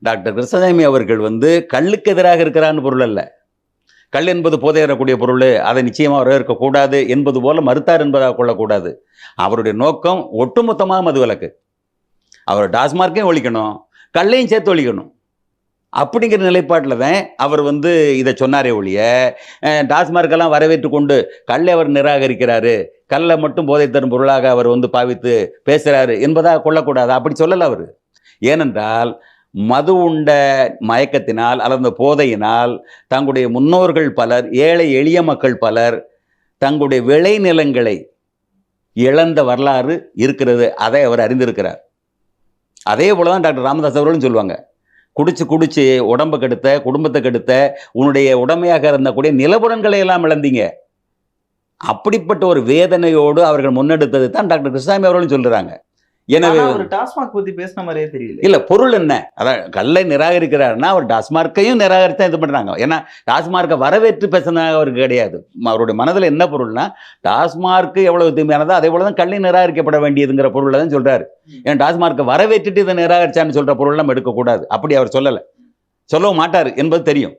Doctor Krishnasamy அவர்கள் கல்லுக்கு எதிராக இருக்கிறான்னு பொருள் அல்ல. கல் என்பது போதை தரக்கூடிய பொருள், அதை நிச்சயமாக வரவேற்கக்கூடாது என்பது போல மறுத்தார் என்பதாக கொள்ளக்கூடாது. அவருடைய நோக்கம் ஒட்டுமொத்தமாக மதுவிலக்கு. அவர் டாஸ்மார்க்கையும் ஒழிக்கணும், கல்லையும் சேர்த்து ஒழிக்கணும் அப்படிங்கிற நிலைப்பாட்டில் தான் அவர் இதை சொன்னாரே ஒழிய, டாஸ்மார்க்கெல்லாம் வரவேற்று கொண்டு கல்லை அவர் நிராகரிக்கிறாரு, கல்லை மட்டும் போதை தரும் பொருளாக அவர் பாவித்து பேசுகிறாரு என்பதாக கொள்ளக்கூடாது. அப்படி சொல்லலை அவர். ஏனென்றால் மது உண்ட மயக்கத்தினால் அல்லது போதையினால் தங்களுடைய முன்னோர்கள் பலர், ஏழை எளிய மக்கள் பலர் தங்களுடைய விளைநிலங்களை இழந்த வரலாறு இருக்கிறது. அதை அவர் அறிந்திருக்கிறார். அதே போல தான் டாக்டர் ராமதாஸ் அவர்களும் சொல்லுவாங்க, குடிச்சு உடம்பை கெடுத்த, குடும்பத்தை கெடுத்த, உன்னுடைய உடமையாக இருந்தக்கூடிய நிலபுலன்களை எல்லாம் இழந்தீங்க. அப்படிப்பட்ட ஒரு வேதனையோடு அவர்கள் முன்னெடுத்தது தான் டாக்டர் கிருஷ்ணசாமி அவர்களும் சொல்றாங்க. எனவே ஒரு டாஸ்மாக் பத்தி பேசின மாதிரியே தெரியல. இல்ல, பொருள் என்ன, அதான் கல்லை நிராகரிக்கிறாருன்னா அவர் டாஸ்மார்க்கையும் நிராகரித்தான் இது பண்றாங்க. ஏன்னா டாஸ்மார்க்கை வரவேற்று பேசினதாக அவருக்கு கிடையாது. அவருடைய மனதில் என்ன பொருள்னா, டாஸ்மார்க்கு எவ்வளவு தீமையானதோ அதே போலதான் கல்லை நிராகரிக்கப்பட வேண்டியதுங்கிற பொருளை தான் சொல்றாரு. ஏன்னா டாஸ்மார்க்கை வரவேற்றுட்டு இதை நிராகரிச்சான்னு சொல்ற பொருள் நம்ம எடுக்கக்கூடாது. அப்படி அவர் சொல்லவும் மாட்டார் என்பது தெரியும்.